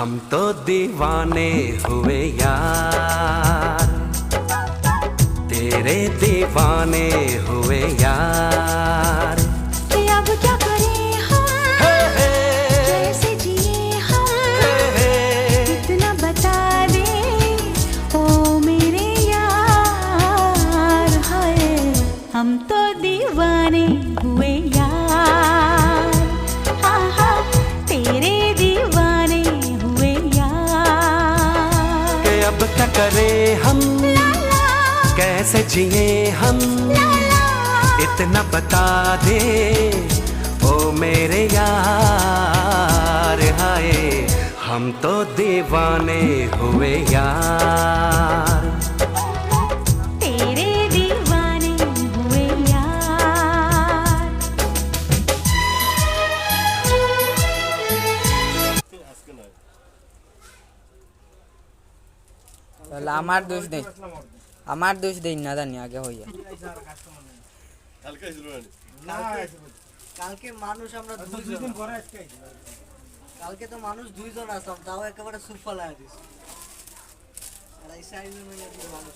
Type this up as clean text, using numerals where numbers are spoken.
हम तो दीवाने हुए यार, तेरे दीवाने हुए यार। अब क्या करें हम, कैसे जिए हम, इतना बता दे ओ मेरे यार। हाय हम तो दीवाने हुए यार, हाँ हाँ तेरे दीवाने हुए यार। कि अब क्या करें हम, कैसे जिए हम, इतना बता दे ओ मेरे यार। हाय हम तो दीवाने हुए यार, तेरे दीवाने हुए यार। আমার দোষ নেই, আমার দোষ দেই না জানি আগে হইয়া। কালকে মানুষ আমরা দুইজন, কালকে তো মানুষ দুইজন আসলাম, তাও একেবারে সুফল আয় দিস আর এই সাইজের মানুষ।